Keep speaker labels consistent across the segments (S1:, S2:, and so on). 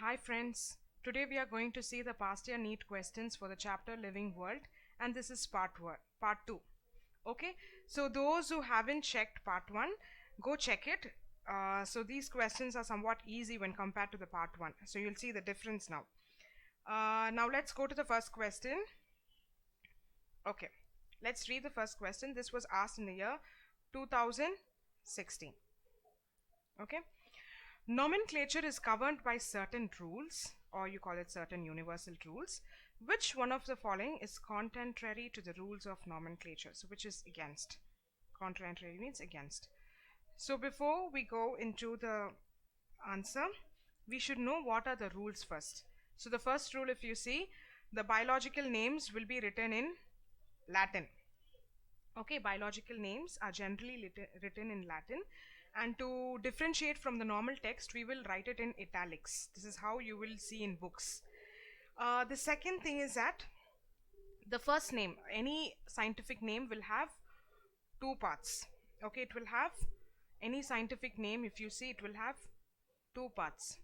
S1: Hi friends, today we are going to see the past year NEET questions for the chapter Living World, and this is part 2. Okay, so those who haven't checked part 1, go check it. So these questions are somewhat easy when compared to the part 1. So you'll see the difference now. Now let's go to the first question. Okay, let's read the first question. This was asked in the year 2016. Okay. Nomenclature is governed by certain rules, or you call it certain universal rules. Which one of the following is contrary to the rules of nomenclature? So which is against? Contrary means against. So before we go into the answer, we should know what are the rules first. So the first rule, if you see, the biological names will be written in Latin. Okay, biological names are generally written in Latin, and to differentiate from the normal text, we will write it in italics. This is how you will see in books. The second thing is that the first name, any scientific name, will have two parts. Okay, it will have any scientific name, if you see, it will have two parts.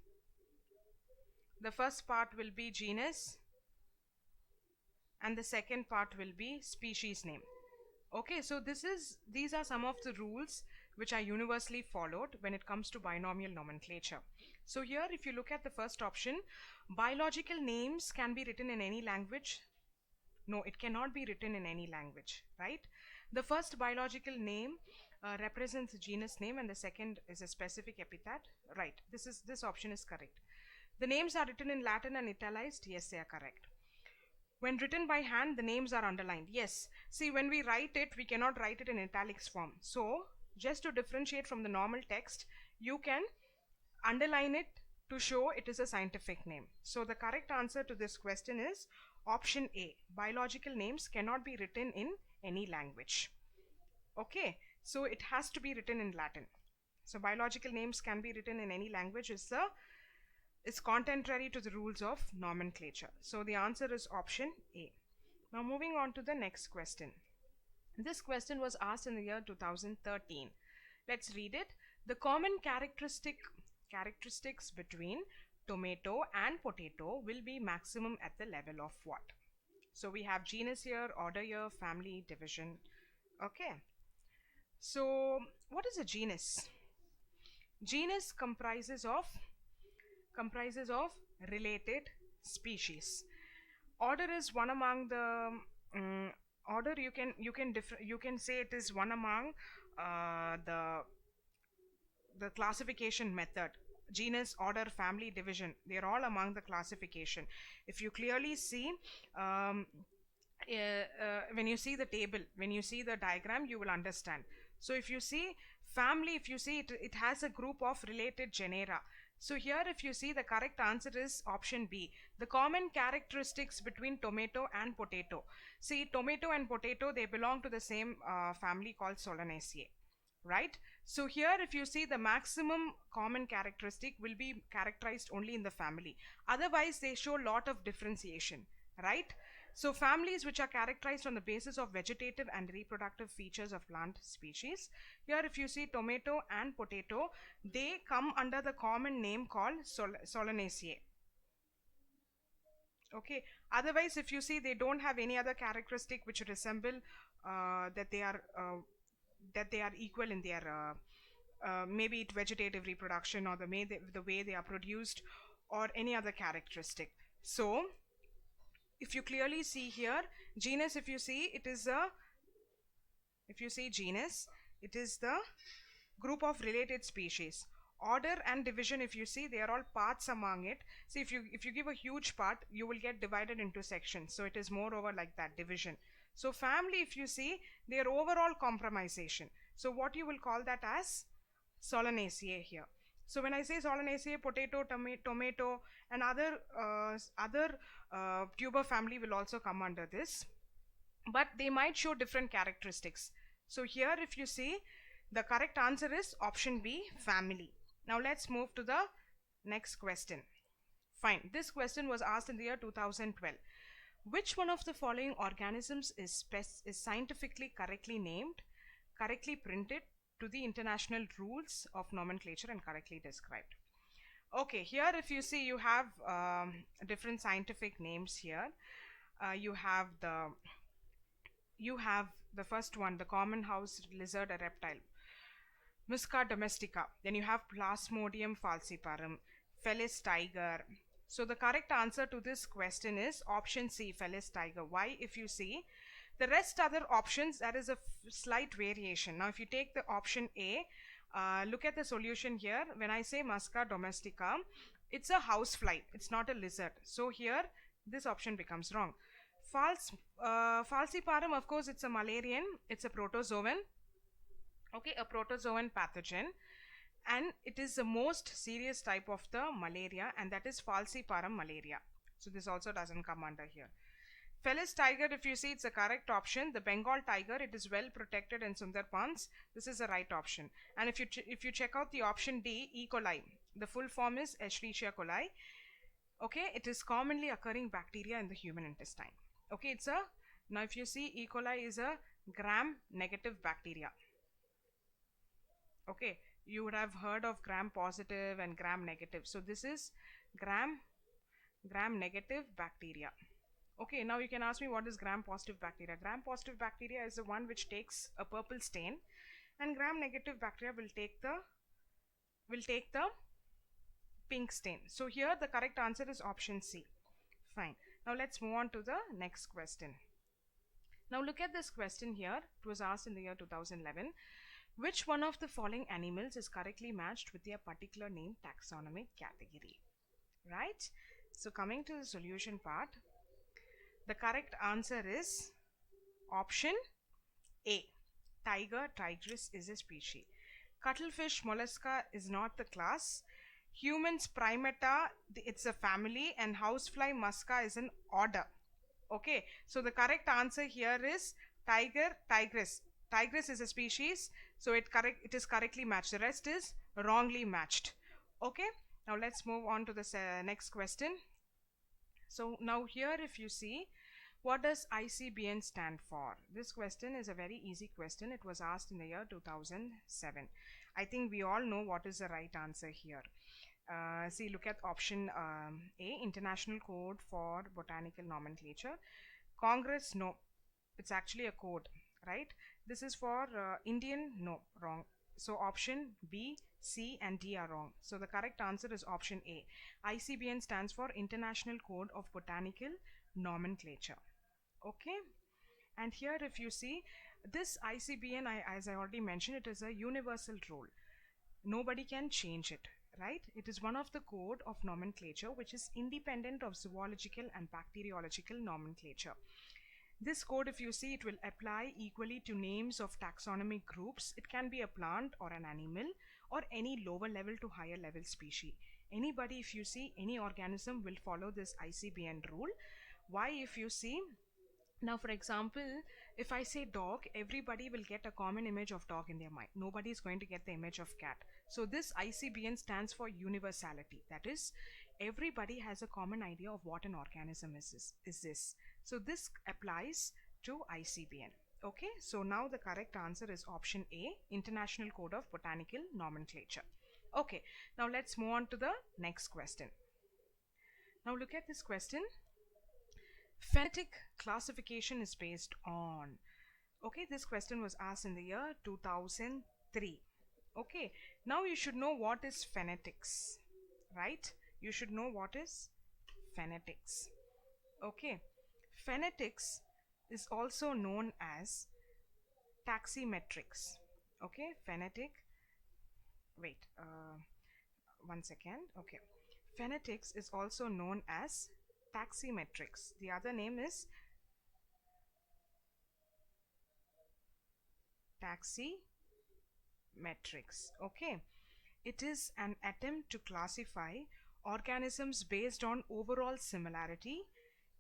S1: The first part will be genus, and the second part will be species name. Okay, so these are some of the rules which are universally followed when it comes to binomial nomenclature. So here, if you look at the first option, biological names can be written in any language. No, it cannot be written in any language, right? The first biological name represents a genus name, and the second is a specific epithet. Right, this option is correct. The names are written in Latin and italicized. Yes, they are correct. When written by hand, the names are underlined. Yes. See, when we write it, we cannot write it in italics form. So, just to differentiate from the normal text, you can underline it to show it is a scientific name. So, the correct answer to this question is option A. Biological names cannot be written in any language. Okay. So, it has to be written in Latin. So, biological names can be written in any language is contrary to the rules of nomenclature. So the answer is option A. Now moving on to the next question. This question was asked in the year 2013. Let's read it. The common characteristics between tomato and potato will be maximum at the level of what? So we have genus here, order here, family, division. Okay. So what is a genus? Genus comprises of related species. Order is one among the order. You can say it is one among the classification method. Genus, order, family, division, they are all among the classification. If you clearly see, when you see the table, when you see the diagram, you will understand. So if you see family, if you see it has a group of related genera. So here, if you see, the correct answer is option B. The common characteristics between tomato and potato. See, tomato and potato, they belong to the same family called Solanaceae, right? So here, if you see, the maximum common characteristic will be characterized only in the family. Otherwise, they show a lot of differentiation, right? So families which are characterized on the basis of vegetative and reproductive features of plant species. Here, if you see tomato and potato, they come under the common name called Solanaceae. Okay. Otherwise, if you see, they don't have any other characteristic which resemble that they are equal in their maybe it vegetative reproduction, or the way they are produced, or any other characteristic. So if you clearly see here, genus, if you see, it is genus, it is the group of related species. Order and division, if you see, they are all parts among it. See, if you give a huge part, you will get divided into sections. So it is more over like that, division. So family, if you see, they are overall compromisation. So what you will call that as Solanaceae here. So when I say Solanaceae, potato, tomato, and other tuber family will also come under this, but they might show different characteristics. So here, if you see, the correct answer is option B, family. Now let's move to the next question. Fine. This question was asked in the year 2012. Which one of the following organisms is scientifically correctly named, correctly printed to the international rules of nomenclature, and correctly described? Okay, here if you see, you have different scientific names here. You have the first one, the common house lizard, a reptile, Musca domestica. Then you have Plasmodium falciparum, Felis tiger. So the correct answer to this question is option C, Felis tiger. Why? If you see the rest other options, there is a slight variation. Now if you take the option A, look at the solution here. When I say Musca domestica, it's a housefly, it's not a lizard. So here this option becomes wrong. Falciparum, of course, it's a malarian, it's a protozoan. Okay, a protozoan pathogen, and it is the most serious type of the malaria, and that is falciparum malaria. So this also doesn't come under here. Felis tiger, if you see, it's the correct option. The Bengal tiger, it is well protected in Sundarbans. This is the right option. And if you check out the option D, E. coli, the full form is Escherichia coli. Okay, it is commonly occurring bacteria in the human intestine. Okay, it's a, now if you see, E. coli is a gram-negative bacteria. Okay, you would have heard of gram-positive and gram-negative. So this is gram-negative bacteria. Okay, now you can ask me, what is gram-positive bacteria? Gram-positive bacteria is the one which takes a purple stain, and gram-negative bacteria will take the pink stain. So here the correct answer is option C. Fine. Now let's move on to the next question. Now look at this question here. It was asked in the year 2011. Which one of the following animals is correctly matched with their particular name taxonomic category? Right? So coming to the solution part, the correct answer is option A. Tiger, tigris is a species. Cuttlefish, mollusca is not the class. Humans, primata, it's a family, and housefly, musca is an order. Okay, so the correct answer here is tiger, tigris. Tigris is a species, so it is correctly matched. The rest is wrongly matched. Okay, now let's move on to the next question. So now here if you see, what does ICBN stand for? This question is a very easy question. It was asked in the year 2007. I think we all know what is the right answer here. See, look at option A, International Code for Botanical Nomenclature. Congress, no, it's actually a code, right? This is for Indian, no, wrong. So option B, C and D are wrong. So the correct answer is option A. ICBN stands for International Code of Botanical Nomenclature. Okay, and here if you see, this ICBN, as I already mentioned, it is a universal rule. Nobody can change it, right? It is one of the code of nomenclature which is independent of zoological and bacteriological nomenclature. This code, if you see, it will apply equally to names of taxonomic groups. It can be a plant or an animal or any lower level to higher level species. Anybody, if you see, any organism will follow this ICBN rule. Why? If you see, now for example, if I say dog, everybody will get a common image of dog in their mind. Nobody is going to get the image of cat. So this ICBN stands for universality. That is, everybody has a common idea of what an organism is this. So this applies to ICBN. Okay, so now the correct answer is option A, International Code of Botanical Nomenclature. Okay, now let's move on to the next question. Now look at this question. Phonetic classification is based on. Okay, this question was asked in the year 2003. Okay, now you should know what is phonetics, right? You should know what is phonetics. Okay, phonetics is also known as taximetrics. Okay, phonetic, wait, one second. Okay, phonetics is also known as taximetrics. The other name is taximetrics. Okay, it is an attempt to classify organisms based on overall similarity.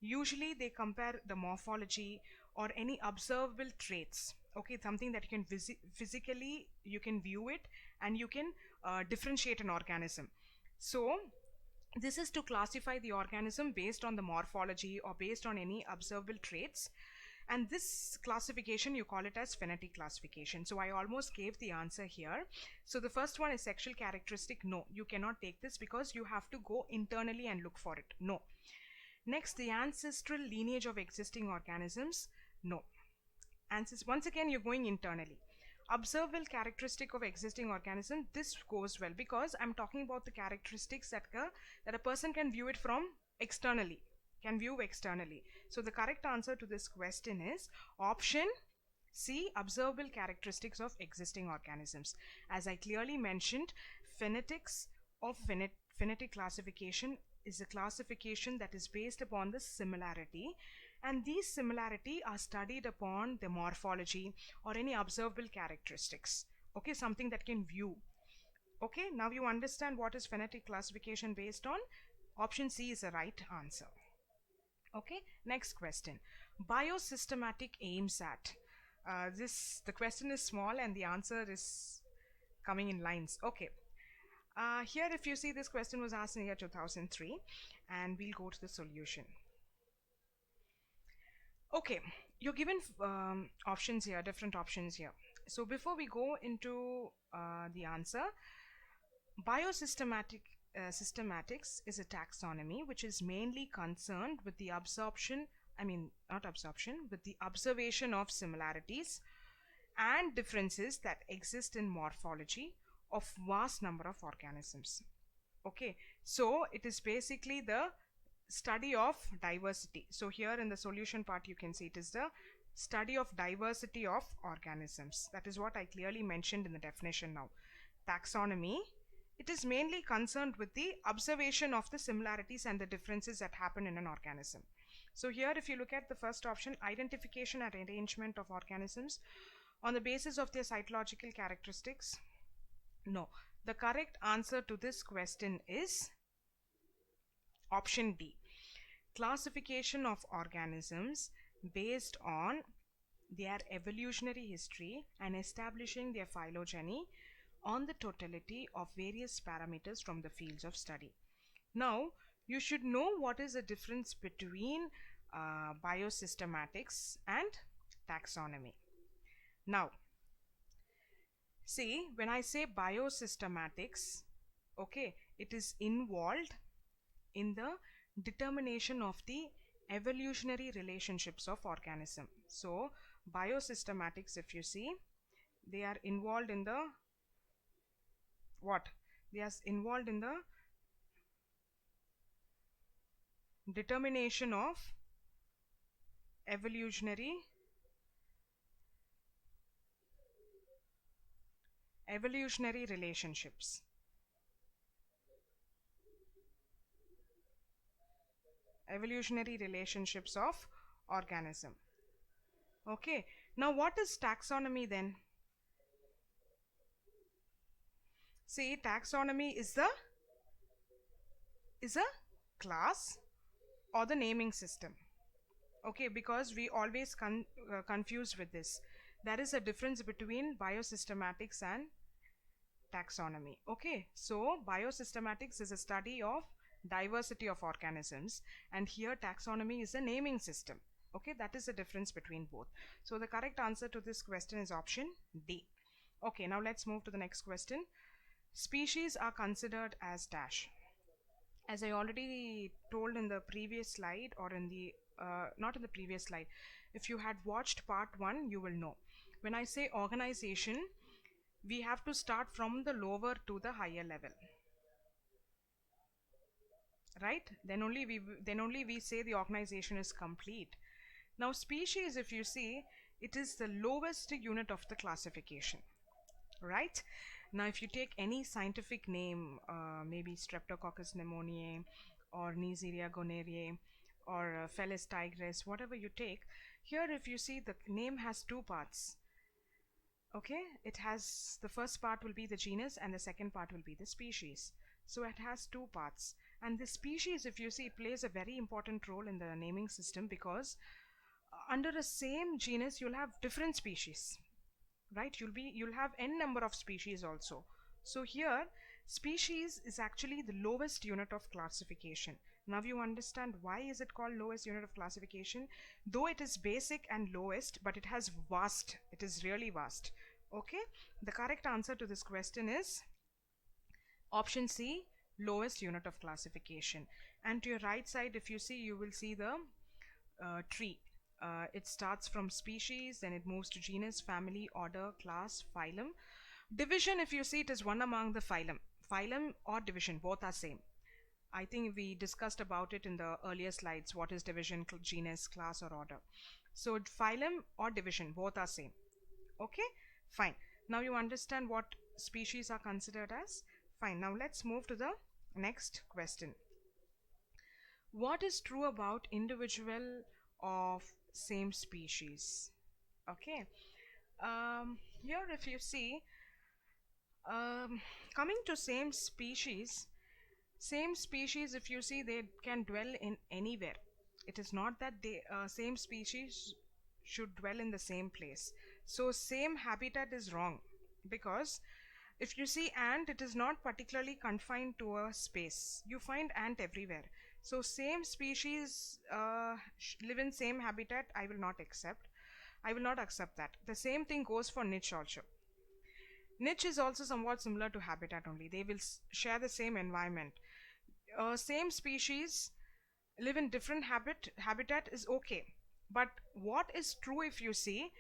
S1: Usually they compare the morphology or any observable traits. Okay, something that you can physically you can view it and you can differentiate an organism. So this is to classify the organism based on the morphology or based on any observable traits. And this classification, you call it as phenetic classification. So I almost gave the answer here. So the first one is sexual characteristic. No, you cannot take this because you have to go internally and look for it. No. Next, the ancestral lineage of existing organisms. No. Once again, you're going internally. Observable characteristic of existing organism. This goes well because I'm talking about the characteristics that a person can view it from externally. So the correct answer to this question is option C, observable characteristics of existing organisms. As I clearly mentioned, phonetics of phonetic classification is a classification that is based upon the similarity, and these similarity are studied upon the morphology or any observable characteristics. Okay, something that can view. Okay, now you understand what is phonetic classification based on. Option C is the right answer. Okay, next question. Biosystematic aims at. The question is small and the answer is coming in lines. Okay. Here, if you see, this question was asked in year 2003, and we'll go to the solution. Okay, you're given options here, different options here. So before we go into the answer, biosystematic systematics is a taxonomy which is mainly concerned with the with the observation of similarities and differences that exist in morphology of vast number of organisms. Okay, so it is basically the study of diversity. So here in the solution part you can see it is the study of diversity of organisms. That is what I clearly mentioned in the definition now. Taxonomy, it is mainly concerned with the observation of the similarities and the differences that happen in an organism. So here if you look at the first option, identification and arrangement of organisms on the basis of their cytological characteristics. No, the correct answer to this question is option D. Classification of organisms based on their evolutionary history and establishing their phylogeny on the totality of various parameters from the fields of study. Now, you should know what is the difference between biosystematics and taxonomy. Now, see, when I say biosystematics, okay, it is involved in the determination of the evolutionary relationships of organism. So, biosystematics, if you see, they are involved in the what? They are involved in the determination of evolutionary relationships. Evolutionary relationships of organism. Okay, now what is taxonomy then? See, taxonomy is a class or the naming system. Okay, because we always confuse with this. There is a difference between biosystematics and taxonomy. Okay, so biosystematics is a study of diversity of organisms, and here taxonomy is a naming system. Okay, that is the difference between both. So the correct answer to this question is option D. Okay, now let's move to the next question. Species are considered as dash. As I already told in the previous slide, or in the not in the previous slide, if you had watched part 1, you will know. When I say organization, we have to start from the lower to the higher level, right? Then only we say the organization is complete. Now species, if you see, it is the lowest unit of the classification, right? Now if you take any scientific name, maybe Streptococcus pneumoniae or Neisseria gonorrhoeae or Felis tigris, whatever you take, here if you see, the name has two parts. Okay, it has, the first part will be the genus and the second part will be the species. So it has two parts, and the species, if you see, plays a very important role in the naming system, because under a same genus you'll have different species, right? You'll have n number of species also. So here Species is actually the lowest unit of classification. Now you understand why is it called lowest unit of classification. Though it is basic and lowest, but it has vast, it is really vast. Okay, the correct answer to this question is option C, lowest unit of classification. And to your right side, if you see, you will see the tree. It starts from species, then it moves to genus, family, order, class, phylum. Division, if you see, it is one among the phylum. Phylum or division, both are same. I think we discussed about it in the earlier slides. What is division, genus, class, or order? So phylum or division, both are same. Okay, fine. Now you understand what species are considered as. Fine. Now let's move to the next question. What is true about individual of same species? Okay. Here, if you see, coming to same species, if you see, they can dwell in anywhere. It is not that they same species should dwell in the same place. So same habitat is wrong, because if you see ant, it is not particularly confined to a space. You find ant everywhere. So same species live in same habitat, I will not accept. I will not accept that. The same thing goes for niche also. Niche is also somewhat similar to habitat only. They will share the same environment. Same species live in different habitat is okay. But what is true, if you see,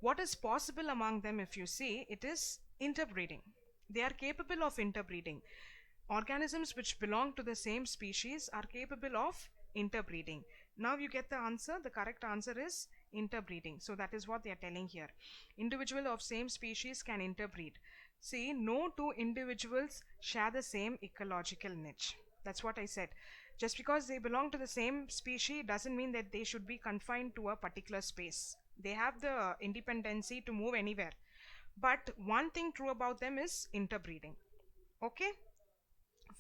S1: what is possible among them, if you see, it is interbreeding. They are capable of interbreeding. Organisms which belong to the same species are capable of interbreeding. Now you get the answer. The correct answer is interbreeding. So that is what they are telling here. Individual of same species can interbreed. See, no two individuals share the same ecological niche. That's what I said. Just because they belong to the same species doesn't mean that they should be confined to a particular space. They have the independency to move anywhere. But one thing true about them is interbreeding. Okay?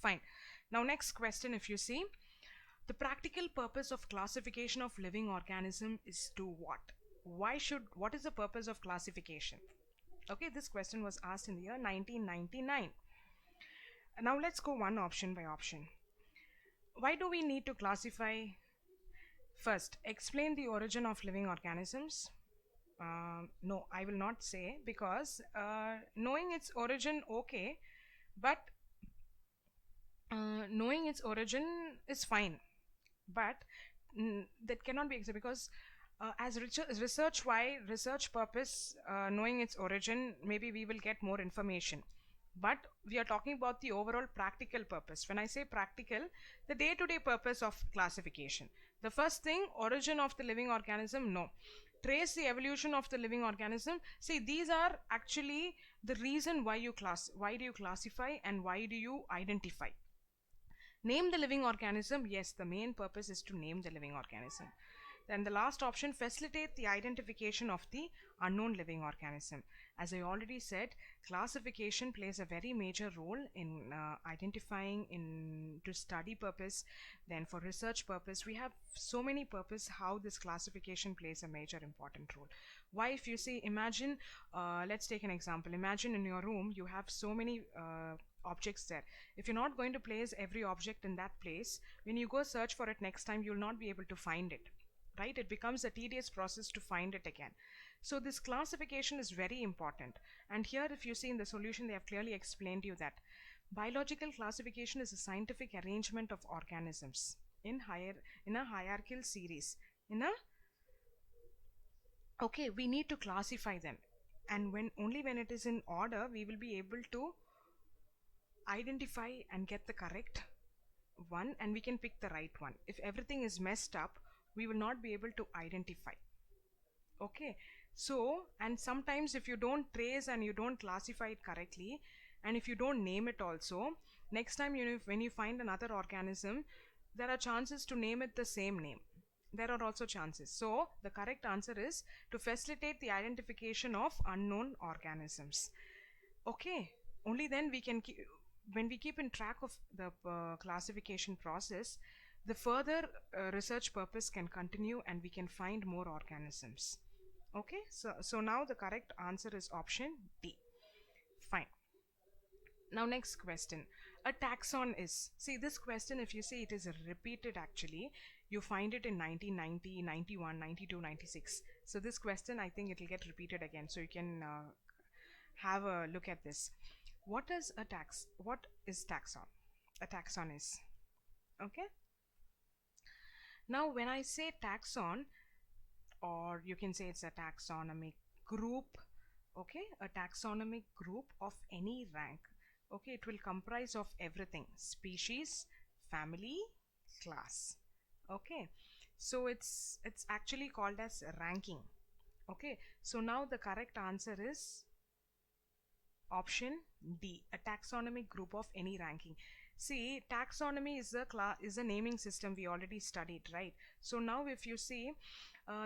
S1: Fine. Now next question, if you see, the practical purpose of classification of living organism is to what? What is the purpose of classification? Okay, this question was asked in the year 1999. Now let's go one option by option. Why do we need to classify? First, explain the origin of living organisms. No, I will not say, because knowing its origin, okay, but knowing its origin is fine, but that cannot be accepted, because as research purpose, knowing its origin, maybe we will get more information. But we are talking about the overall practical purpose. When I say practical, the day-to-day purpose of classification. The first thing, origin of the living organism, no. Trace the evolution of the living organism. See, these are actually the reason why do you classify and why do you identify. Name the living organism. Yes, the main purpose is to name the living organism. Then the last option, facilitate the identification of the unknown living organism. As I already said, classification plays a very major role in identifying to study purpose. Then for research purpose, we have so many purpose how this classification plays a major important role. Why? If you see, imagine, let's take an example. Imagine in your room you have so many objects there. If you're not going to place every object in that place, when you go search for it next time, you'll not be able to find it. Right? It becomes a tedious process to find it again. So this classification is very important. And here, if you see in the solution, they have clearly explained to you that biological classification is a scientific arrangement of organisms in a hierarchical series. Okay, we need to classify them, and only when it is in order, we will be able to identify and get the correct one, and we can pick the right one. If everything is messed up, we will not be able to identify. Okay, so, and sometimes if you don't trace and you don't classify it correctly, and if you don't name it also, next time when you find another organism, there are chances to name it the same name. There are also chances. So the correct answer is to facilitate the identification of unknown organisms. Okay, only then we can when we keep in track of the classification process, the further research purpose can continue and we can find more organisms. Okay, so now the correct answer is option D. Fine. Now next question, a taxon is, see this question, if you see, it is repeated actually. You find it in 1990, 91, 92, 96. So this question, I think it will get repeated again, so you can have a look at this. What is taxon? A taxon is, okay. Now when I say taxon, or you can say it's a taxonomic group, okay, a taxonomic group of any rank, okay, it will comprise of everything: species, family, class, okay. So it's actually called as ranking, okay. So now the correct answer is option D, a taxonomic group of any ranking. See, taxonomy is a naming system we already studied, right? So now if you see,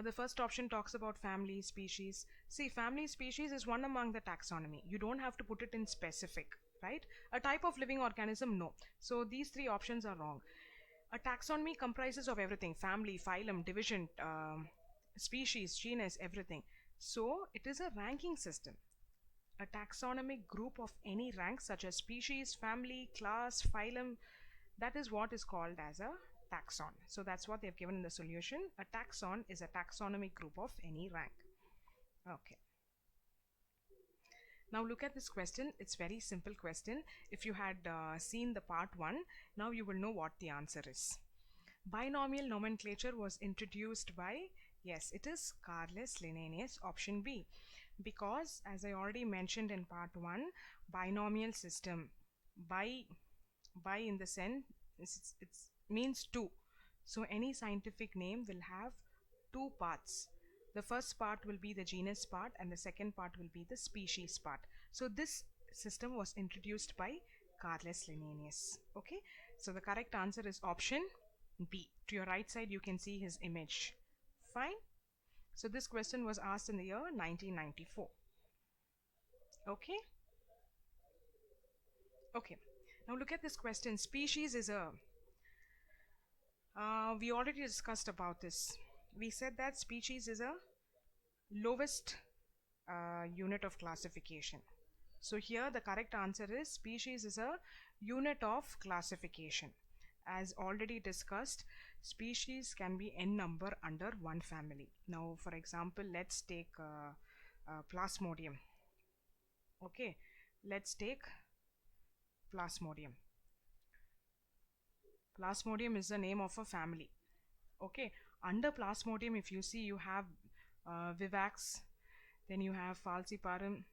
S1: the first option talks about family, species. See, family, species is one among the taxonomy. You don't have to put it in specific, right? A type of living organism, no. So these three options are wrong. A taxonomy comprises of everything: family, phylum, division, species, genus, everything. So it is a ranking system. A taxonomic group of any rank such as species, family, class, phylum, that is what is called as a taxon. So that's what they've given in the solution. A taxon is a taxonomic group of any rank. Okay. Now look at this question. It's very simple question. If you had seen the part 1, now you will know what the answer is. Binomial nomenclature was introduced by, yes, it is Carolus Linnaeus, option B. Because as I already mentioned in part 1, binomial system, bi in the sense it means two. So any scientific name will have two parts. The first part will be the genus part and the second part will be the species part. So this system was introduced by Carolus Linnaeus. Okay, so the correct answer is option B. To your right side you can see his image. Fine. So this question was asked in the year 1994. Okay. Okay. Now look at this question. Species is a... we already discussed about this. We said that species is a lowest unit of classification. So here the correct answer is species is a unit of classification. As already discussed, species can be n number under one family. Now for example, let's take Plasmodium. Okay, let's take Plasmodium. Plasmodium is the name of a family. Okay, under Plasmodium, if you see, you have Vivax, then you have Falciparum,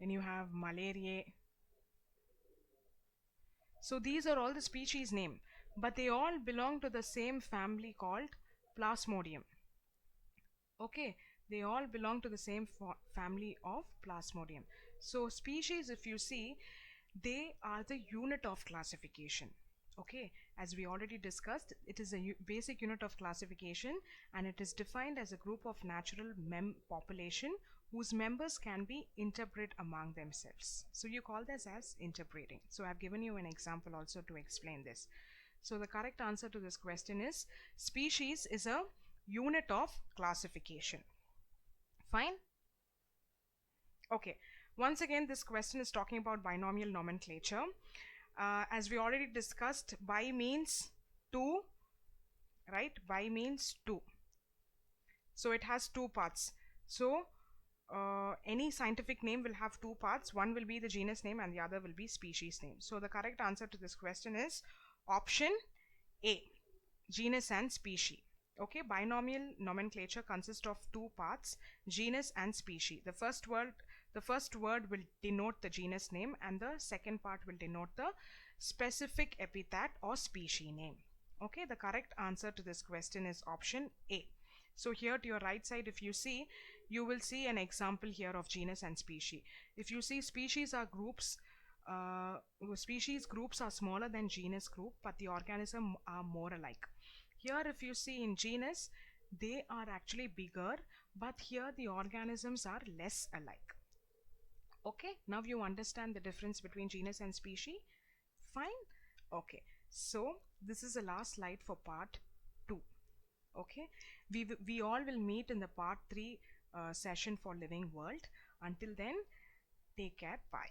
S1: then you have Malariae. So these are all the species name, but they all belong to the same family called Plasmodium. Okay, they all belong to the same family of Plasmodium. So species, if you see, they are the unit of classification. Okay, as we already discussed, it is a basic unit of classification and it is defined as a group of natural population whose members can be interbred among themselves. So you call this as interbreeding. So I've given you an example also to explain this. So the correct answer to this question is species is a unit of classification. Fine. Okay, once again this question is talking about binomial nomenclature. As we already discussed, bi means two, right? Bi means two. So it has two parts. So any scientific name will have two parts. One will be the genus name and the other will be species name. So the correct answer to this question is option A, genus and species. Okay, binomial nomenclature consists of two parts, genus and species. The first word will denote the genus name and the second part will denote the specific epithet or species name. Okay, the correct answer to this question is option A. So here to your right side, if you see, you will see an example here of genus and species. If you see, species are groups. Species groups are smaller than genus group, but the organisms are more alike. Here if you see in genus, they are actually bigger, but here the organisms are less alike. Okay, now you understand the difference between genus and species. Fine. Okay, so this is the last slide for part 2. Okay, we all will meet in the part 3 session for living world. Until then, Take care. Bye.